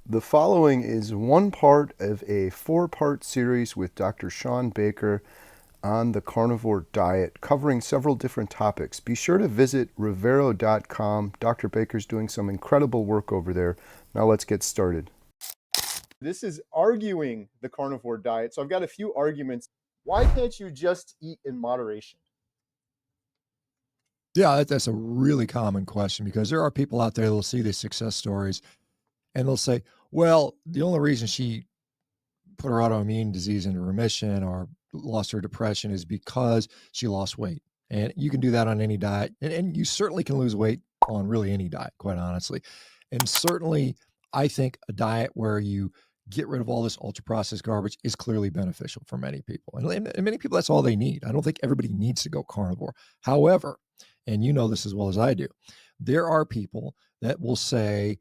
The following is one part of a four-part series with Dr. Shawn Baker on the carnivore diet, covering several different topics. Be sure to visit Rivero.com. Dr. Baker's doing some incredible work over there. Now let's get started. This is arguing the carnivore diet. So I've got a few arguments. Why can't you just eat in moderation? Yeah, that's a really common question because there are people out there that will see these success stories and they'll say, well, the only reason she put her autoimmune disease into remission or lost her depression is because she lost weight. And you can do that on any diet. And you certainly can lose weight on really any diet, quite honestly. And certainly, I think a diet where you get rid of all this ultra processed garbage is clearly beneficial for many people. And many people, that's all they need. I don't think everybody needs to go carnivore. However, and you know this as well as I do, there are people that will say,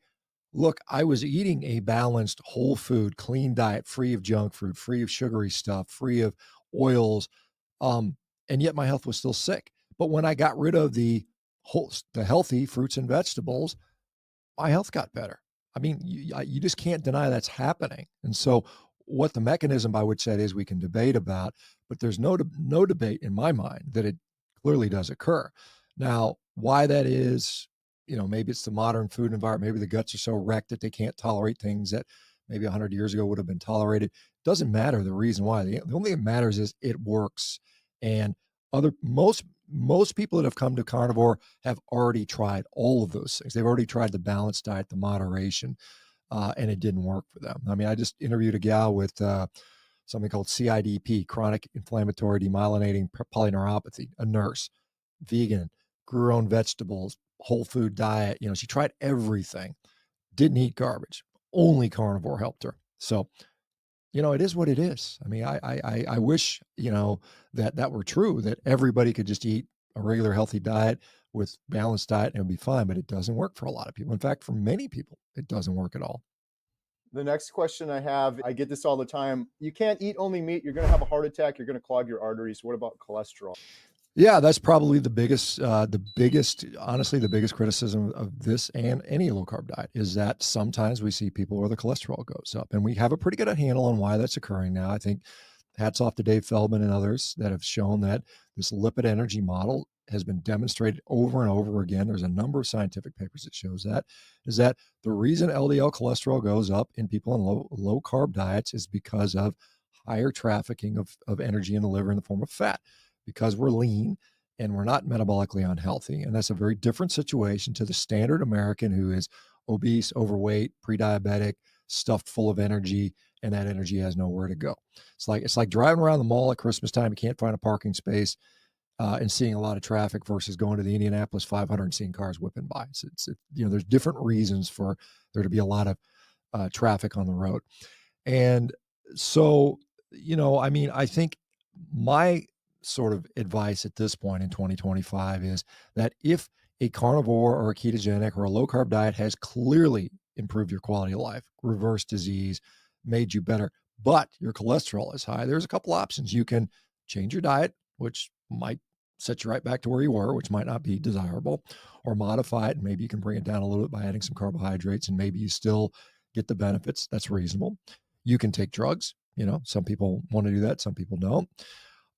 look, I was eating a balanced, whole food, clean diet, free of junk food, free of sugary stuff, free of oils, and yet my health was still sick. But when I got rid of the healthy fruits and vegetables, my health got better. I mean, you just can't deny that's happening. And so, what the mechanism by which that is, we can debate about, but there's no debate in my mind that it clearly does occur. Now, why that is, maybe it's the modern food environment. Maybe the guts are so wrecked that they can't tolerate things that maybe 100 years ago would have been tolerated. Doesn't matter the reason why. The only thing that matters is it works. And most people that have come to carnivore have already tried all of those things. They've already tried the balanced diet, the moderation, and it didn't work for them. I mean, I just interviewed a gal with something called CIDP, chronic inflammatory demyelinating polyneuropathy, a nurse, vegan, grew her own vegetables, whole food diet. She tried everything, didn't eat garbage. Only carnivore helped her. So, it is what it is. I mean, I wish, that were true, that everybody could just eat a regular healthy diet with balanced diet and it would be fine, but it doesn't work for a lot of people. In fact, for many people, it doesn't work at all. The next question I have, I get this all the time. You can't eat only meat. You're going to have a heart attack. You're going to clog your arteries. What about cholesterol? Yeah, that's probably honestly, the biggest criticism of this and any low carb diet is that sometimes we see people where the cholesterol goes up, and we have a pretty good handle on why that's occurring now. I think hats off to Dave Feldman and others that have shown that this lipid energy model has been demonstrated over and over again. There's a number of scientific papers that shows that is that the reason LDL cholesterol goes up in people on low carb diets is because of higher trafficking of energy in the liver in the form of fat because we're lean and we're not metabolically unhealthy. And that's a very different situation to the standard American who is obese, overweight, pre-diabetic, stuffed full of energy, and that energy has nowhere to go. It's like driving around the mall at Christmas time, you can't find a parking space, and seeing a lot of traffic versus going to the Indianapolis 500 and seeing cars whipping by. So there's different reasons for there to be a lot of traffic on the road. And so, I mean, I think my sort of advice at this point in 2025 is that if a carnivore or a ketogenic or a low carb diet has clearly improved your quality of life, reversed disease, made you better, but your cholesterol is high, there's a couple options. You can change your diet, which might set you right back to where you were, which might not be desirable, or modify it. And maybe you can bring it down a little bit by adding some carbohydrates, and maybe you still get the benefits. That's reasonable. You can take drugs. Some people want to do that, some people don't.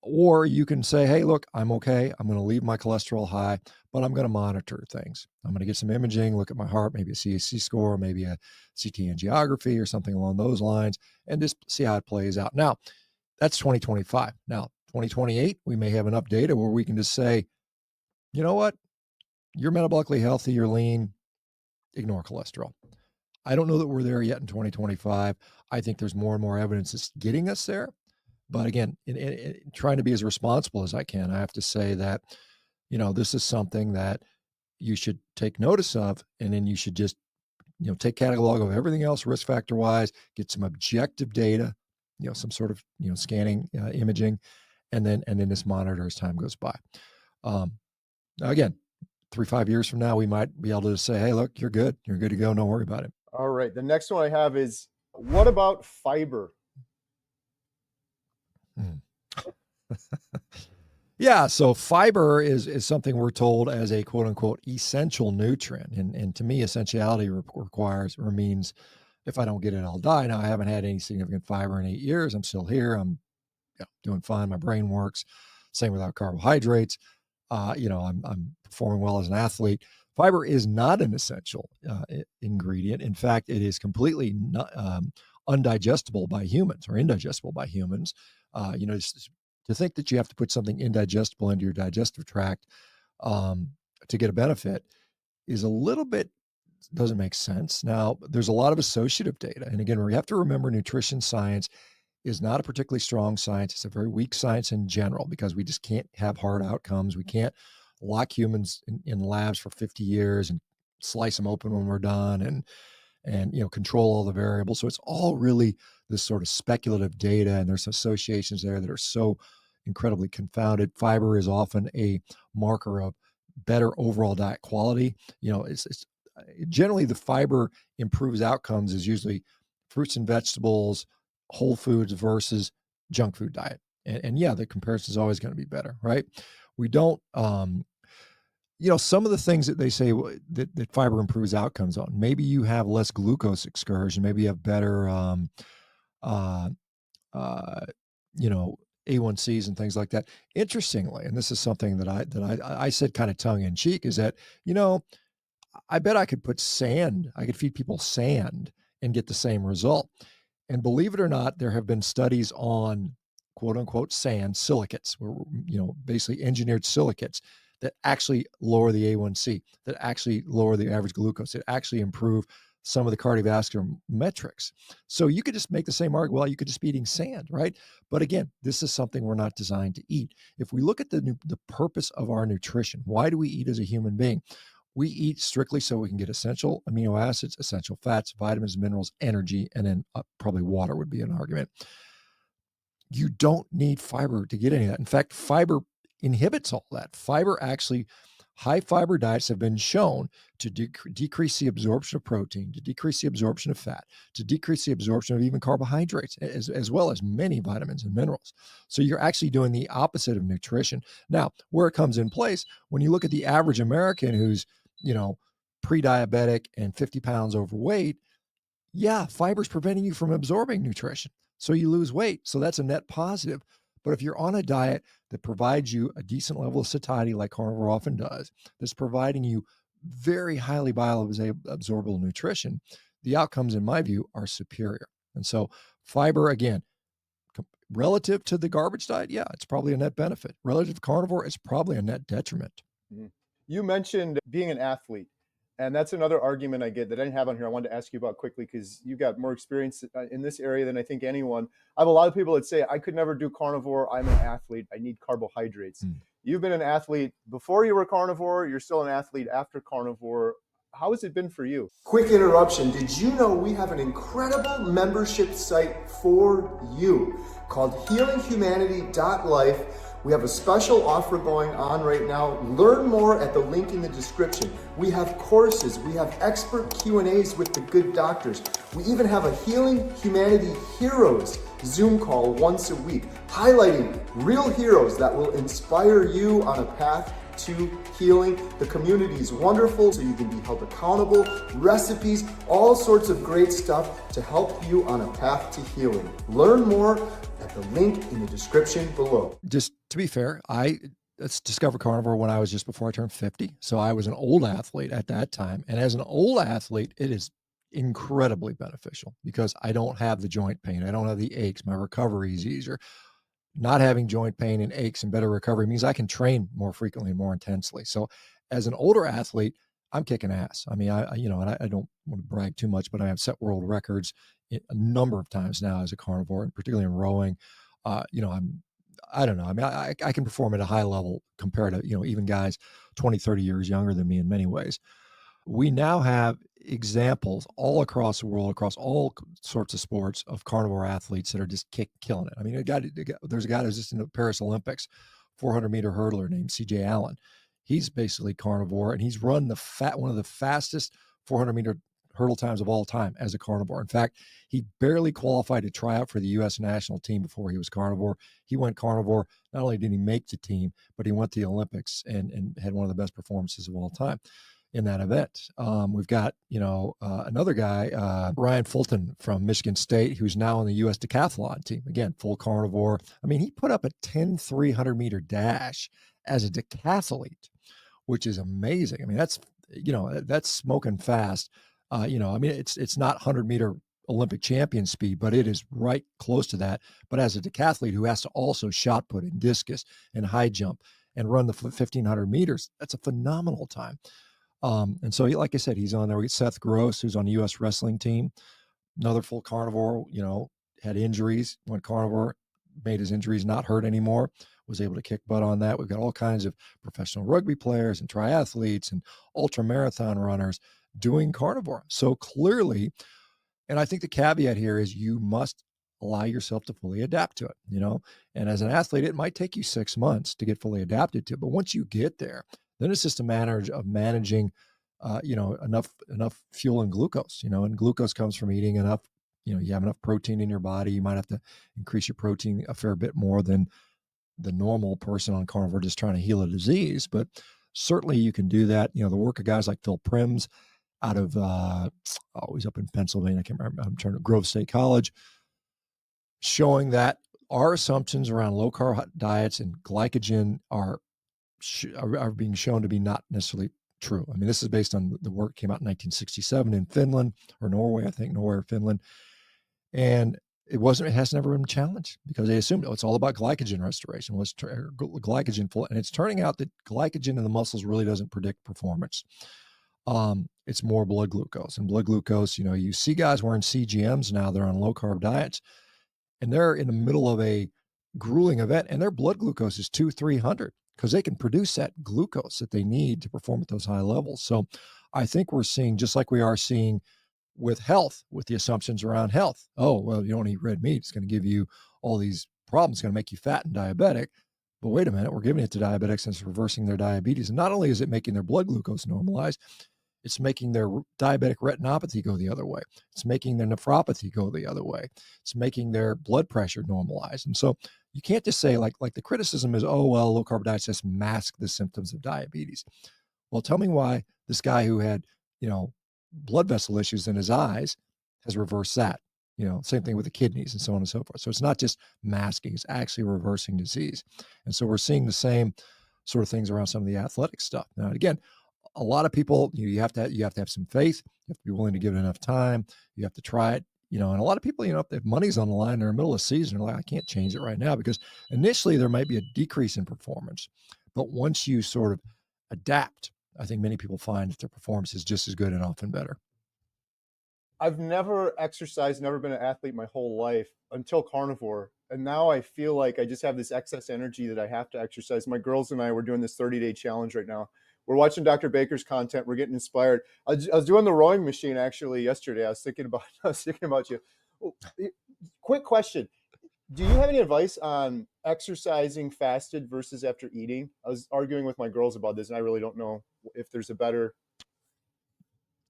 Or you can say, hey, look, I'm okay. I'm going to leave my cholesterol high, but I'm going to monitor things. I'm going to get some imaging, look at my heart, maybe a CAC score, maybe a CT angiography or something along those lines, and just see how it plays out. Now, that's 2025. Now, 2028, we may have enough data where we can just say, you know what? You're metabolically healthy, you're lean, ignore cholesterol. I don't know that we're there yet in 2025. I think there's more and more evidence that's getting us there. But again, in trying to be as responsible as I can, I have to say that, this is something that you should take notice of. And then you should just, take catalog of everything else risk factor wise, get some objective data, some sort of, scanning, imaging, and then just monitor as time goes by. Again, 3-5 years from now, we might be able to say, hey, look, you're good to go. Don't worry about it. All right. The next one I have is, what about fiber? Yeah, so fiber is something we're told as a quote unquote essential nutrient, and to me, essentiality requires or means if I don't get it, I'll die. Now, I haven't had any significant fiber in 8 years. I'm still here. I'm doing fine. My brain works. Same without carbohydrates. I'm performing well as an athlete. Fiber is not an essential ingredient. In fact, it is completely not, undigestible by humans, or indigestible by humans. To think that you have to put something indigestible into your digestive tract to get a benefit is a little bit, doesn't make sense. Now, there's a lot of associative data. And again, we have to remember nutrition science is not a particularly strong science. It's a very weak science in general, because we just can't have hard outcomes. We can't lock humans in labs for 50 years and slice them open when we're done and control all the variables. So it's all really this sort of speculative data, and there's associations there that are so incredibly confounded. Fiber is often a marker of better overall diet quality. It's generally the fiber improves outcomes is usually fruits and vegetables, whole foods versus junk food diet. And yeah, the comparison is always going to be better, right? We don't, some of the things that they say that fiber improves outcomes on, maybe you have less glucose excursion, maybe you have better, uh, uh, A1Cs and things like that. Interestingly, and this is something that I said kind of tongue in cheek, is that, I bet I could feed people sand and get the same result. And believe it or not, there have been studies on quote unquote sand silicates, basically engineered silicates that actually lower the A1C, that actually lower the average glucose, that actually improve some of the cardiovascular metrics. So you could just make the same argument. Well, you could just be eating sand, right? But again, this is something we're not designed to eat. If we look at the purpose of our nutrition, why do we eat as a human being? We eat strictly so we can get essential amino acids, essential fats, vitamins, minerals, energy, and then probably water would be an argument. You don't need fiber to get any of that. In fact, fiber inhibits all that. High fiber diets have been shown to decrease the absorption of protein, to decrease the absorption of fat, to decrease the absorption of even carbohydrates, as well as many vitamins and minerals. So you're actually doing the opposite of nutrition. Now, where it comes in place, when you look at the average American who's, pre-diabetic and 50 pounds overweight, yeah, fiber's preventing you from absorbing nutrition. So you lose weight. So that's a net positive. But if you're on a diet that provides you a decent level of satiety, like carnivore often does, that's providing you very highly bioabsorbable nutrition, the outcomes, in my view, are superior. And so fiber, again, relative to the garbage diet, yeah, it's probably a net benefit. Relative to carnivore, it's probably a net detriment. Mhm. You mentioned being an athlete, and that's another argument I get that I didn't have on here. I wanted to ask you about quickly because you got more experience in this area than I think anyone. I have a lot of people that say, I could never do carnivore. I'm an athlete. I need carbohydrates. You've been an athlete before you were carnivore. You're still an athlete after carnivore. How has it been for you? Quick interruption. Did you know we have an incredible membership site for you called healinghumanity.life? We have a special offer going on right now. Learn more at the link in the description. We have courses. We have expert Q&As with the good doctors. We even have a Healing Humanity Heroes Zoom call once a week, highlighting real heroes that will inspire you on a path to healing. The community is wonderful, so you can be held accountable, recipes, all sorts of great stuff to help you on a path to healing. Learn more at the link in the description below. Just to be fair, I discovered carnivore when I was just before I turned 50. So I was an old athlete at that time. And as an old athlete, it is incredibly beneficial because I don't have the joint pain. I don't have the aches. My recovery is easier. Not having joint pain and aches and better recovery means I can train more frequently and more intensely. So as an older athlete, I'm kicking ass. I mean, I don't want to brag too much, but I have set world records a number of times now as a carnivore, and particularly in rowing. I don't know. I mean, I can perform at a high level compared to, even guys 20, 30 years younger than me in many ways. We now have examples all across the world, across all sorts of sports, of carnivore athletes that are just killing it. I mean, there's a guy who's just in the Paris Olympics, 400-meter hurdler named CJ Allen. He's basically carnivore, and he's run one of the fastest 400-meter hurdle times of all time as a carnivore. In fact, he barely qualified to try out for the U.S. national team before he was carnivore. He went carnivore. Not only did he make the team, but he went to the Olympics and had one of the best performances of all time. in that event. We've got, another guy, Ryan Fulton from Michigan State, who's now on the U.S. decathlon team. Again, full carnivore. I mean, he put up a 10 300-meter dash as a decathlete, which is amazing. I mean, that's smoking fast. I mean, it's not 100-meter Olympic champion speed, but it is right close to that. But as a decathlete who has to also shot put and discus and high jump and run the 1,500 meters, that's a phenomenal time. And so, like I said, he's on there. We get Seth Gross, who's on the U.S. wrestling team, another full carnivore, had injuries, went carnivore, made his injuries not hurt anymore, was able to kick butt on that. We've got all kinds of professional rugby players and triathletes and ultra marathon runners doing carnivore. So clearly, and I think the caveat here is you must allow yourself to fully adapt to it. And as an athlete, it might take you 6 months to get fully adapted to it. But once you get there, then it's just a matter of managing, enough fuel and glucose, and glucose comes from eating enough, you have enough protein in your body. You might have to increase your protein a fair bit more than the normal person on carnivore just trying to heal a disease. But certainly you can do that. The work of guys like Phil Prims out of he's up in Pennsylvania. I can't remember. I'm trying to Grove State College, showing that our assumptions around low carb diets and glycogen are being shown to be not necessarily true. I mean, this is based on the work that came out in 1967 in Finland or Norway, I think, Norway or Finland, and it has never been challenged because they assumed it's all about glycogen restoration. Well, it's glycogen full, and it's turning out that glycogen in the muscles really doesn't predict performance. It's more blood glucose, and blood glucose, you see guys wearing CGMs now, they're on low carb diets, and they're in the middle of a grueling event and their blood glucose is 200-300 because they can produce that glucose that they need to perform at those high levels. So I think we're seeing, just like we are seeing with health, with the assumptions around health. Oh, well, you don't eat red meat, it's going to give you all these problems, it's going to make you fat and diabetic. But wait a minute, we're giving it to diabetics and it's reversing their diabetes. And not only is it making their blood glucose normalize, it's making their diabetic retinopathy go the other way. It's making their nephropathy go the other way. It's making their blood pressure normalize. And so you can't just say like the criticism is, oh, well, low carb diets just mask the symptoms of diabetes. Well, tell me why this guy who had, blood vessel issues in his eyes has reversed that. Same thing with the kidneys and so on and so forth. So it's not just masking, it's actually reversing disease. And so we're seeing the same sort of things around some of the athletic stuff. Now, again, a lot of people, you have to have some faith. You have to be willing to give it enough time. You have to try it, and a lot of people, if money's on the line, they're in the middle of the season, they're like, I can't change it right now, because initially there might be a decrease in performance. But once you sort of adapt, I think many people find that their performance is just as good and often better. I've never exercised, never been an athlete my whole life until carnivore. And now I feel like I just have this excess energy that I have to exercise. My girls and I, we're doing this 30-day challenge right now. We're watching Dr. Baker's content. We're getting inspired. I was doing the rowing machine actually yesterday. I was thinking about you. Quick question. Do you have any advice on exercising fasted versus after eating? I was arguing with my girls about this, and I really don't know if there's a better.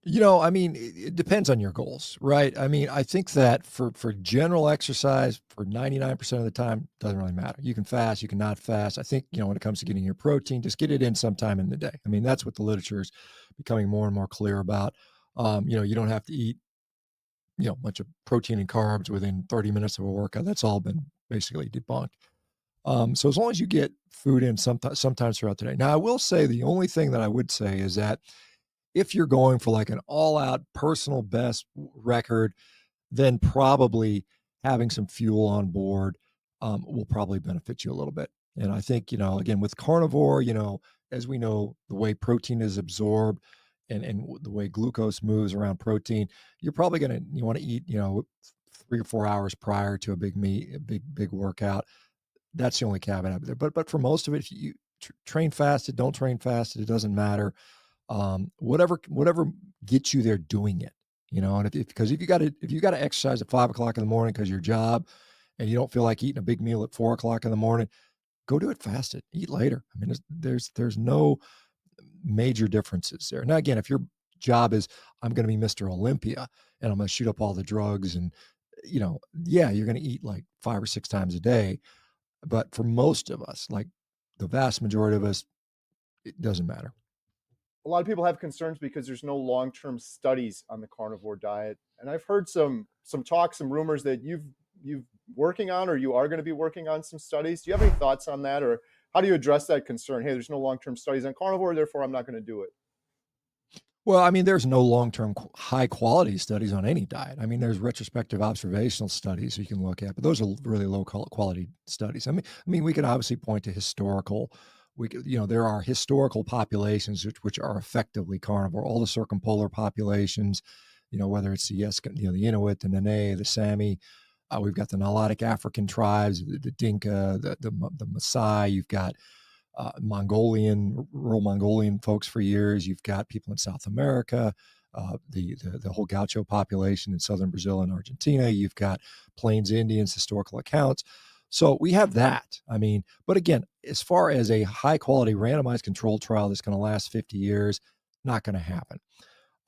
I mean, it depends on your goals, right? I mean, I think that for general exercise, for 99% of the time, doesn't really matter. You can fast, you can not fast. I think, when it comes to getting your protein, just get it in sometime in the day. I mean, that's what the literature is becoming more and more clear about. You don't have to eat, a bunch of protein and carbs within 30 minutes of a workout. That's all been basically debunked. So as long as you get food in sometimes throughout the day. Now, I will say the only thing that I would say is that if you're going for like an all-out personal best record, then probably having some fuel on board will probably benefit you a little bit. And I think, again, with carnivore, as we know, the way protein is absorbed and the way glucose moves around protein, you're probably you want to eat, 3 or 4 hours prior to a big meet, a big workout. That's the only caveat out there. But for most of it, if you train fasted, don't train fasted, it doesn't matter. Whatever gets you there doing it, and because if you got to exercise at 5 o'clock in the morning because your job and you don't feel like eating a big meal at 4 o'clock in the morning, go do it fasted, eat later. I mean, there's no major differences there. Now, again, if your job is, I'm going to be Mr. Olympia and I'm going to shoot up all the drugs and, yeah, you're going to eat like 5 or 6 times a day. But for most of us, like the vast majority of us, it doesn't matter. a lot of people have concerns because there's no long-term studies on the carnivore diet. And I've heard some talk, some rumors that you've working on, or you are going to be working on some studies. Do you have any thoughts on that, or how do you address that concern? Hey, there's no long-term studies on carnivore, therefore I'm not going to do it. Well, I mean, there's no long-term high quality studies on any diet. I mean, there's retrospective observational studies you can look at, but those are really low quality studies. I mean, we can obviously point to historical. We could, there are historical populations which are effectively carnivore. All the circumpolar populations, whether it's the Inuit, the Nene, the Sami. We've got the Nilotic African tribes, the Dinka, the Maasai. You've got rural Mongolian folks for years. You've got people in South America, the whole Gaucho population in southern Brazil and Argentina. You've got Plains Indians, historical accounts. So we have that. I mean, but again, as far as a high quality randomized controlled trial that's going to last 50 years, not going to happen.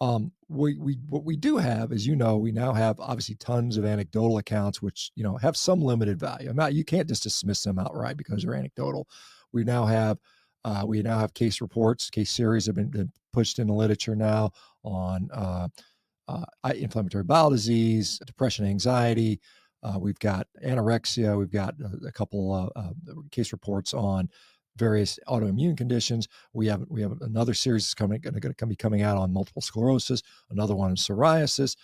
What we do have is, we now have obviously tons of anecdotal accounts, which, have some limited value. You can't just dismiss them outright because they're anecdotal. We now have, case reports, case series have been pushed in the literature now on inflammatory bowel disease, depression, anxiety. We've got anorexia. We've got a couple case reports on various autoimmune conditions. We have another series going to be coming out on multiple sclerosis, another one on psoriasis.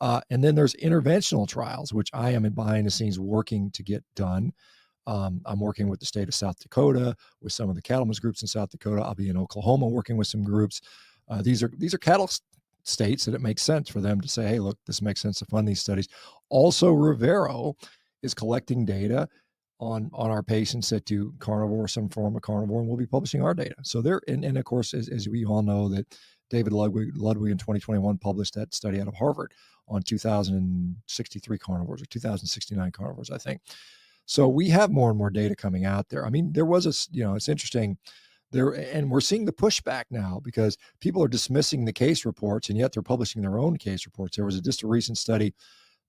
And then there's interventional trials, which I am behind the scenes working to get done. I'm working with the state of South Dakota, with some of the cattlemen's groups in South Dakota. I'll be in Oklahoma working with some groups. These are cattle states that it makes sense for them to say, hey, look, this makes sense to fund these studies. Also, Rivero is collecting data on our patients that do carnivore, some form of carnivore, and we'll be publishing our data. So and of course, as we all know, that David Ludwig in 2021 published that study out of Harvard on 2,063 carnivores or 2,069 carnivores, I think. So we have more and more data coming out there. I mean, there was it's interesting there, and we're seeing the pushback now because people are dismissing the case reports, and yet they're publishing their own case reports. There was just a recent study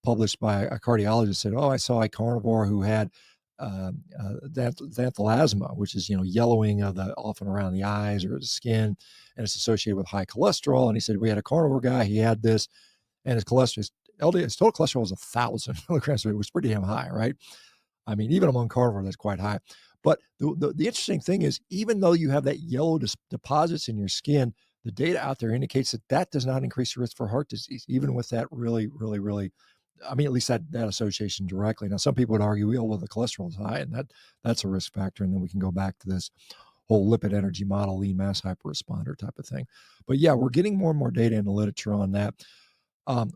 published by a cardiologist said, "Oh, I saw a carnivore who had xanthelasma, which is yellowing of often around the eyes or the skin, and it's associated with high cholesterol." And he said we had a carnivore guy, he had this, and his his total cholesterol was 1,000 milligrams. It was pretty damn high, right? I mean, even among carnivore, that's quite high. But the interesting thing is, even though you have that yellow deposits in your skin, the data out there indicates that does not increase the risk for heart disease, even with that really, really, really, I mean, at least that association directly. Now, some people would argue, well, the cholesterol is high, and that's a risk factor. And then we can go back to this whole lipid energy model, lean mass hyperresponder type of thing. But yeah, we're getting more and more data in the literature on that.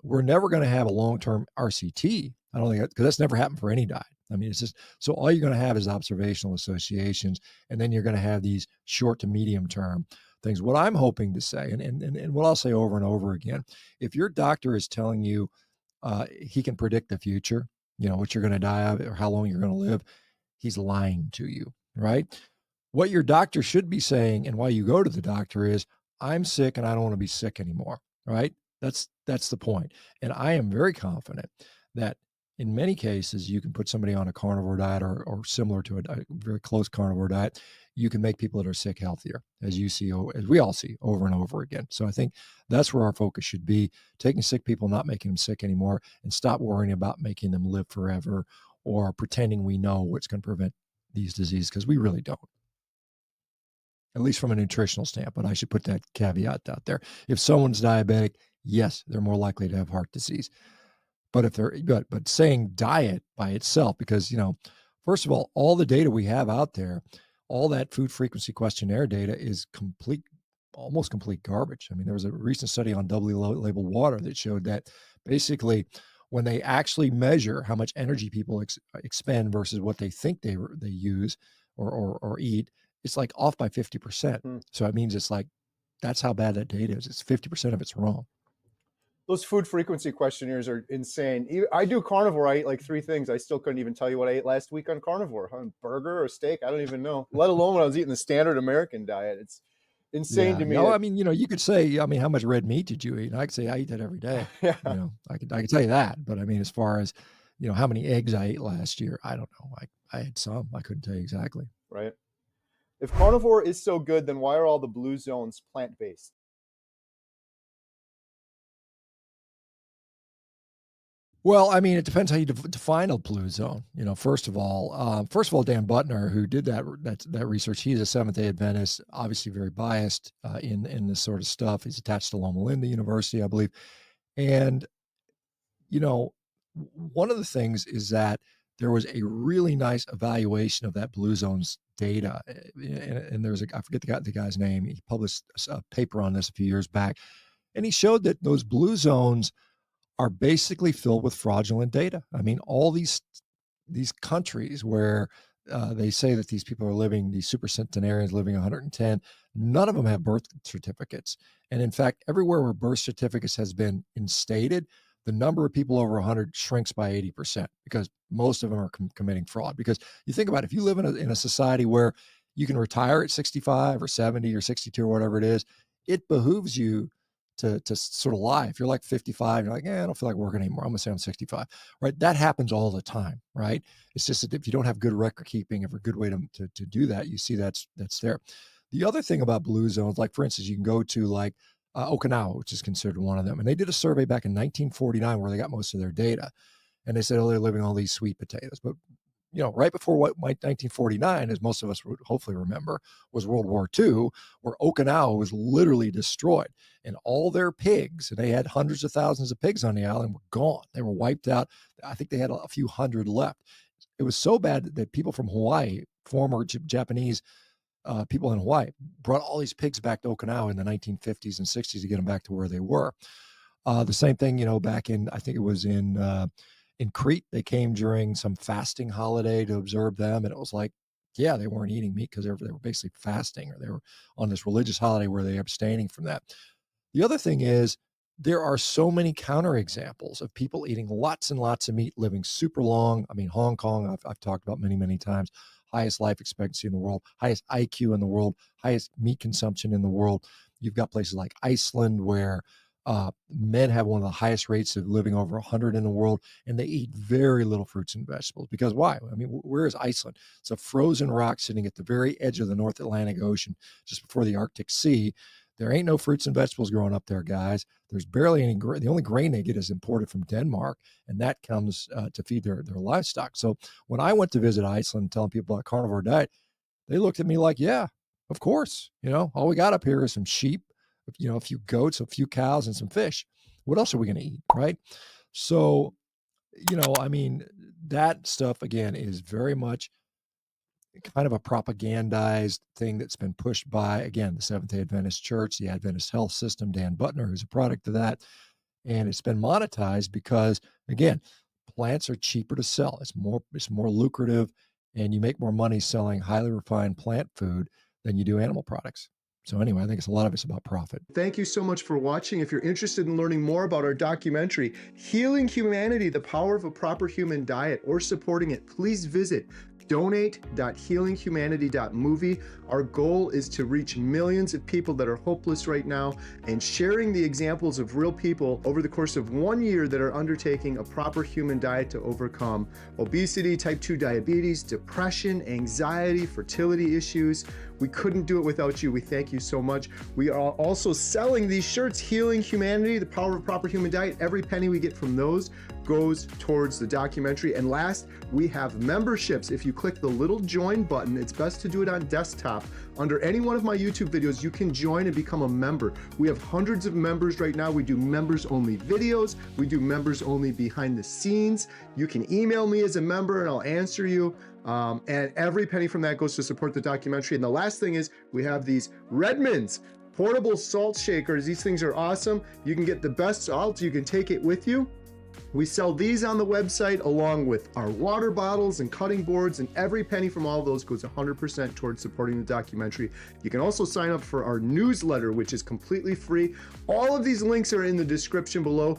We're never going to have a long-term RCT. I don't think because that's never happened for any diet. I mean, it's just, so all you're going to have is observational associations, and then you're going to have these short to medium term things. What I'm hoping to say, and what I'll say over and over again, if your doctor is telling you he can predict the future, what you're going to die of or how long you're going to live, he's lying to you, right? What your doctor should be saying and why you go to the doctor is, I'm sick and I don't want to be sick anymore, right? That's the point. And I am very confident that in many cases, you can put somebody on a carnivore diet or similar to a very close carnivore diet. You can make people that are sick healthier, as we all see over and over again. So I think that's where our focus should be: taking sick people, not making them sick anymore, and stop worrying about making them live forever or pretending we know what's going to prevent these diseases, because we really don't. At least from a nutritional standpoint, I should put that caveat out there. If someone's diabetic, yes, they're more likely to have heart disease. But if they're but saying diet by itself, because first of all the data we have out there, all that food frequency questionnaire data is almost complete garbage. I mean, there was a recent study on doubly labeled water that showed that basically when they actually measure how much energy people expend versus what they think they use or eat, it's like off by 50%. So it means it's like, that's how bad that data is. It's 50% of it's wrong. Those food frequency questionnaires are insane. I do carnivore. I eat like 3 things. I still couldn't even tell you what I ate last week on carnivore. A burger or steak, I don't even know. Let alone when I was eating the standard American diet. It's insane to me. I mean, you could say, I mean, how much red meat did you eat? And I could say I eat that every day. Yeah. I could tell you that. But I mean, as far as, how many eggs I ate last year, I don't know. I had some. I couldn't tell you exactly. Right. If carnivore is so good, then why are all the blue zones plant-based? Well, I mean, it depends how you define a blue zone. You know, first of all, Dan Butner, who did that research, he's a Seventh Day Adventist, obviously very biased in this sort of stuff. He's attached to Loma Linda University, I believe, and you know, one of the things is that there was a really nice evaluation of that blue zones data, and there's I forget the guy's name. He published a paper on this a few years back, and he showed that those blue zones are basically filled with fraudulent data. I mean, all these countries where they say that these people are living, these super centenarians living 110, none of them have birth certificates. And in fact, everywhere where birth certificates has been instated, the number of people over 100 shrinks by 80% because most of them are committing fraud. Because you think about it, if you live in a society where you can retire at 65 or 70 or 62 or whatever it is, it behooves you to sort of lie. If you're like 55, you're like, I don't feel like working anymore. I'm gonna say I'm 65, right? That happens all the time, right? It's just that if you don't have good record keeping, if a good way to do that, you see that's there. The other thing about blue zones, like for instance, you can go to like Okinawa, which is considered one of them, and they did a survey back in 1949 where they got most of their data, and they said, oh, they're living on these sweet potatoes, but right before what 1949, as most of us would hopefully remember, was World War II, where Okinawa was literally destroyed. And all their pigs, and they had hundreds of thousands of pigs on the island, were gone. They were wiped out. I think they had a few hundred left. It was so bad that people from Hawaii, former Japanese people in Hawaii, brought all these pigs back to Okinawa in the 1950s and 60s to get them back to where they were. The same thing, back in, I think it was in Crete, they came during some fasting holiday to observe them. And it was like, yeah, they weren't eating meat because they were basically fasting, or they were on this religious holiday where they were abstaining from that. The other thing is there are so many counterexamples of people eating lots and lots of meat, living super long. I mean, Hong Kong, I've talked about many, many times, highest life expectancy in the world, highest IQ in the world, highest meat consumption in the world. You've got places like Iceland where men have one of the highest rates of living over 100 in the world, and they eat very little fruits and vegetables. Because why? I mean, where is Iceland? It's a frozen rock sitting at the very edge of the North Atlantic Ocean, just before the Arctic Sea. There ain't no fruits and vegetables growing up there, guys. There's barely any grain. The only grain they get is imported from Denmark, and that comes to feed their livestock. So when I went to visit Iceland, telling people about carnivore diet, they looked at me like, yeah, of course. All we got up here is some sheep, a few goats, a few cows, and some fish. What else are we going to eat, right? So, I mean, that stuff, again, is very much kind of a propagandized thing that's been pushed by, again, the Seventh-day Adventist Church, the Adventist Health System, Dan Butner, who's a product of that. And it's been monetized because, again, plants are cheaper to sell. It's more lucrative, and you make more money selling highly refined plant food than you do animal products. So anyway, I think a lot of it's about profit. Thank you so much for watching. If you're interested in learning more about our documentary, Healing Humanity, The Power of a Proper Human Diet, or supporting it, please visit donate.healinghumanity.movie. Our goal is to reach millions of people that are hopeless right now, and sharing the examples of real people over the course of 1 year that are undertaking a proper human diet to overcome obesity, type 2 diabetes, depression, anxiety, fertility issues. We couldn't do it without you. We thank you so much. We are also selling these shirts, Healing Humanity, The Power of a Proper Human Diet. Every penny we get from those goes towards the documentary. And last, we have memberships. If you click the little join button, it's best to do it on desktop. Under any one of my YouTube videos, you can join and become a member. We have hundreds of members right now. We do members only videos. We do members only behind the scenes. You can email me as a member and I'll answer you. And every penny from that goes to support the documentary. And the last thing is we have these Redmond's portable salt shakers. These things are awesome. You can get the best salt. You can take it with you. We sell these on the website along with our water bottles and cutting boards, and every penny from all of those goes 100% towards supporting the documentary. You can also sign up for our newsletter, which is completely free. All of these links are in the description below.